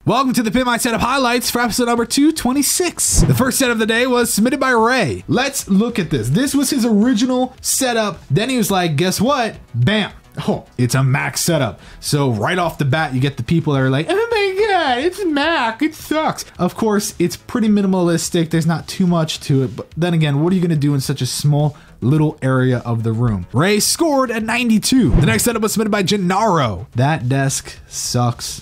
Welcome to the Pimp My Setup highlights for episode number 226. The first setup of the day was submitted by Ray. Let's look at this. This was his original setup. Then he was like, guess what? Bam. Oh, it's a Mac setup. So right off the bat, you get the people that are like, oh my God, it's Mac, it sucks. Of course, it's pretty minimalistic. There's not too much to it. But then again, what are you gonna do in such a small little area of the room? Ray scored at 92. The next setup was submitted by Gennaro. That desk sucks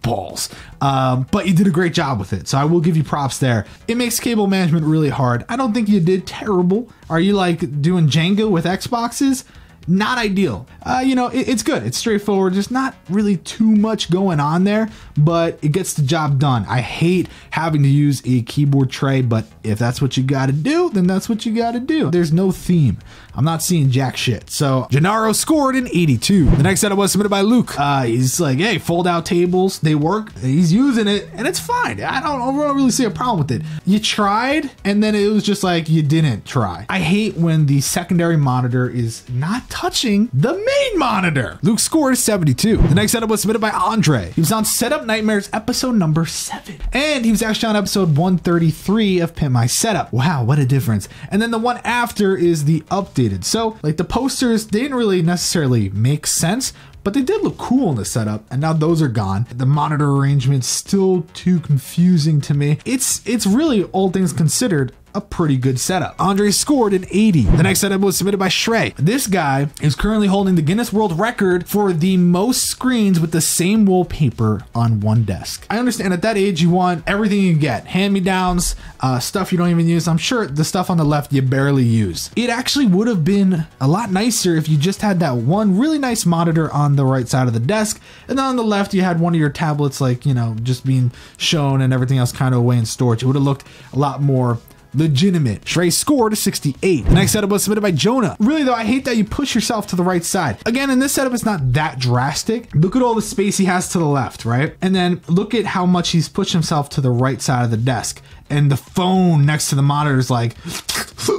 balls, but you did a great job with it, so I will give you props there. It makes cable management really hard. I don't think you did terrible. Are you like doing Jenga with Xboxes? Not ideal. You know, it's good. It's straightforward. There's not really too much going on there, but it gets the job done. I hate having to use a keyboard tray, but if that's what you got to do, then that's what you got to do. There's no theme. I'm not seeing jack shit. So Gennaro scored an 82. The next setup was submitted by Luke. He's like, hey, fold out tables, they work. He's using it and it's fine. I don't really see a problem with it. You tried and then it was just like you didn't try. I hate when the secondary monitor is not touching the main monitor. Luke scored 72. The next setup was submitted by Andre. He was on Setup Nightmares episode number 7. And he was actually on episode 133 of Pimp My Setup. Wow, what a difference. And then the one after is the updated. So like the posters, they didn't really necessarily make sense, but they did look cool in the setup, and now those are gone. The monitor arrangement's still too confusing to me. It's really, all things considered, a pretty good setup. Andre scored an 80. The next setup was submitted by Shrey. This guy is currently holding the Guinness World Record for the most screens with the same wallpaper on one desk. I understand at that age you want everything you get. Hand-me-downs, stuff you don't even use. I'm sure the stuff on the left you barely use. It actually would have been a lot nicer if you just had that one really nice monitor on the right side of the desk, and then on the left you had one of your tablets, like, you know, just being shown and everything else kind of away in storage. It would have looked a lot more legitimate. Shrey scored a 68. The next setup was submitted by Jonah. Really though, I hate that you push yourself to the right side. Again, in this setup, it's not that drastic. Look at all the space he has to the left, right? And then look at how much he's pushed himself to the right side of the desk. And the phone next to the monitor is like,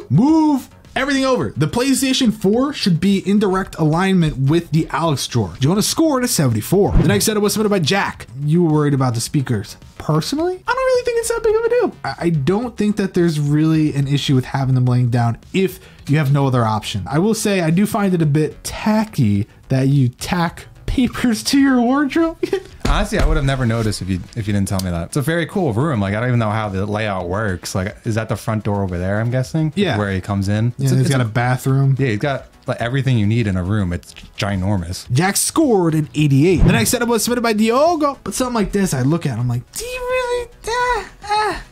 move everything over. The PlayStation 4 should be in direct alignment with the Alex drawer. Jonah scored a 74. The next setup was submitted by Jack. You were worried about the speakers. Personally, I don't really think it's that big of a deal. I don't think that there's really an issue with having them laying down if you have no other option. I will say I do find it a bit tacky that you tack papers to your wardrobe. Honestly, I would have never noticed if you didn't tell me that. It's a very cool room. Like, I don't even know how the layout works. Like, is that the front door over there, I'm guessing? Yeah. Where he comes in? Yeah, he's got a bathroom. Yeah, he's got like everything you need in a room. It's ginormous. Jack scored an 88. The next setup was submitted by Diogo. But something like this, I look at it, I'm like, do you really?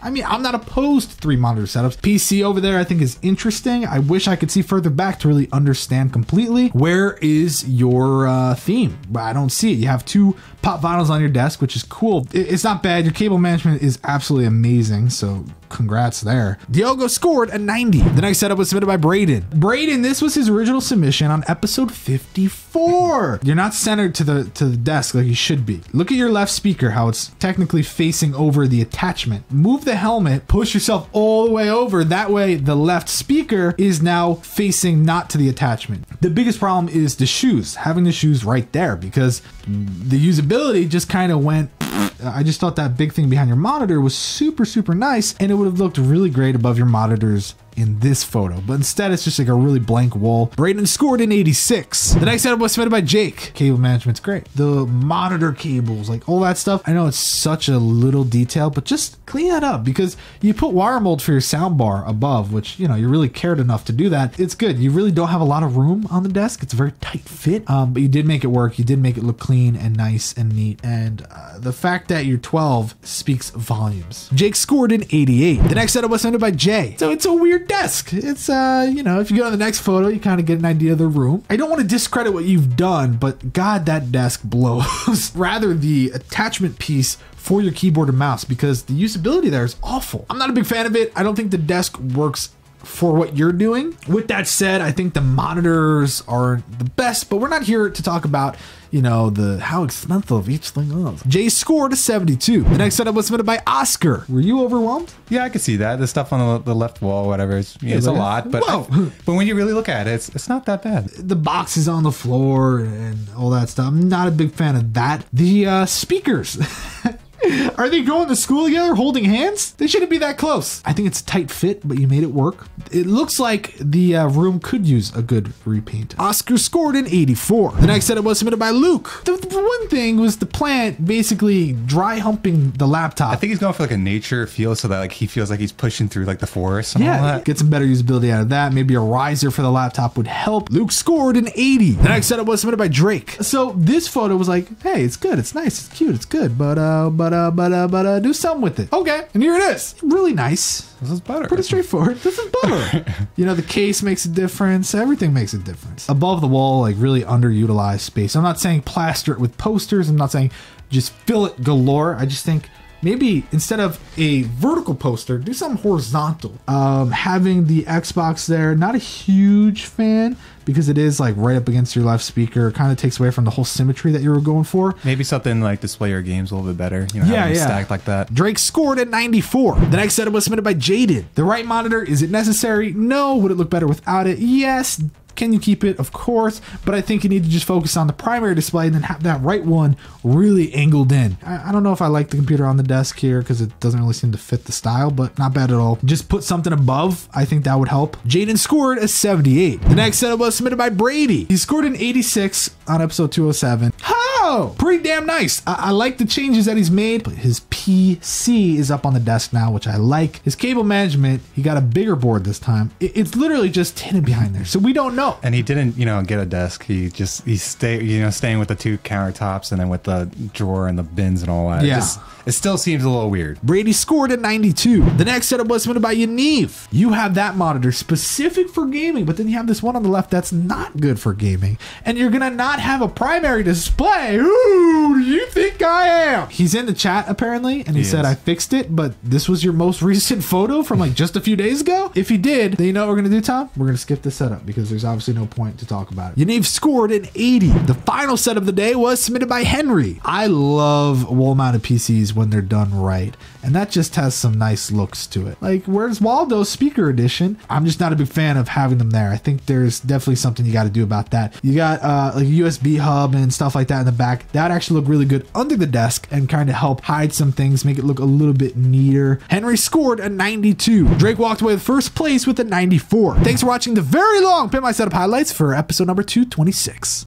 I mean, I'm not opposed to 3 monitor setups. PC over there, I think, is interesting. I wish I could see further back to really understand completely. Where is your theme? I don't see it. You have 2 pop vinyls on your desk, which is cool. It's not bad. Your cable management is absolutely amazing. So congrats there. Diogo scored a 90. The next setup was submitted by Braden. Braden, this was his original submission on episode 54. You're not centered to the desk like you should be. Look at your left speaker, how it's technically facing over the attachment. Move the helmet, push yourself all the way over. That way the left speaker is now facing not to the attachment. The biggest problem is the shoes, having the shoes right there, because the usability just kind of went. I just thought that big thing behind your monitor was super, super nice, and it would have looked really great above your monitors in this photo, but instead it's just like a really blank wall. Braden scored an 86. The next setup was submitted by Jake. Cable management's great. The monitor cables, like all that stuff. I know it's such a little detail, but just clean that up, because you put wire mold for your sound bar above, which, you know, you really cared enough to do that. It's good. You really don't have a lot of room on the desk. It's a very tight fit, but you did make it work. You did make it look clean and nice and neat. And the fact that you're 12 speaks volumes. Jake scored an 88. The next setup was submitted by Jay. So it's a weird desk. It's, you know, if you go to the next photo, you kind of get an idea of the room. I don't want to discredit what you've done, but God, that desk blows. Rather the attachment piece for your keyboard and mouse, because the usability there is awful. I'm not a big fan of it. I don't think the desk works for what you're doing. With that said, I think the monitors are the best, but we're not here to talk about, you know, how expensive each thing is. Jay scored a 72. The next setup was submitted by Oscar. Were you overwhelmed? Yeah, I could see that. The stuff on the left wall, whatever, it's a lot, but but when you really look at it, it's not that bad. The boxes on the floor and all that stuff. I'm not a big fan of that. The speakers. Are they going to school together holding hands? They shouldn't be that close. I think it's a tight fit, but you made it work. It looks like the room could use a good repaint. Oscar scored an 84. The next setup was submitted by Luke. The one thing was the plant basically dry humping the laptop. I think he's going for like a nature feel so that like he feels like he's pushing through like the forest and all that. Get some better usability out of that. Maybe a riser for the laptop would help. Luke scored an 80. The next setup was submitted by Drake. So this photo was like, hey, it's good, it's nice, it's cute, it's good, but do something with it. Okay, and here it is. Really nice. This is better. Pretty straightforward. This is better. You know, the case makes a difference. Everything makes a difference. Above the wall, like really underutilized space. I'm not saying plaster it with posters. I'm not saying just fill it galore. I just think maybe instead of a vertical poster, do something horizontal. Having the Xbox there, not a huge fan because it is like right up against your left speaker. Kind of takes away from the whole symmetry that you were going for. Maybe something like display your games a little bit better. You know, having them stacked like that. Drake scored at 94. The next setup was submitted by Jaden. The right monitor, is it necessary? No. Would it look better without it? Yes. Can you keep it? Of course, but I think you need to just focus on the primary display and then have that right one really angled in. I don't know if I like the computer on the desk here because it doesn't really seem to fit the style, but not bad at all. Just put something above. I think that would help. Jaden scored a 78. The next setup was submitted by Brady. He scored an 86 on episode 207. Oh, pretty damn nice. I like the changes that he's made. His PC is up on the desk now, which I like. His cable management, he got a bigger board this time. It's literally just hidden behind there, so we don't know. And he didn't, you know, get a desk. He's staying with the two countertops and then with the drawer and the bins and all that. Yeah. It still seems a little weird. Brady scored at 92. The next setup was submitted by Yaniv. You have that monitor specific for gaming, but then you have this one on the left that's not good for gaming. And you're going to not have a primary display. Who do you think I am? He's in the chat apparently, and he said, I fixed it, but this was your most recent photo from like just a few days ago? If he did, then you know what we're going to do, Tom? We're going to skip this setup because there's obviously no point to talk about it. Yaniv scored an 80. The final set of the day was submitted by Henry. I love wall-mounted PCs when they're done right, and that just has some nice looks to it. Like, where's Waldo's speaker edition? I'm just not a big fan of having them there. I think there's definitely something you got to do about that. You got like a USB hub and stuff like that in the back. That actually look really good under the desk and kind of help hide some things, make it look a little bit neater. Henry scored a 92. Drake walked away with first place with a 94. Thanks for watching the very long Pimp My Setup highlights for episode number 226.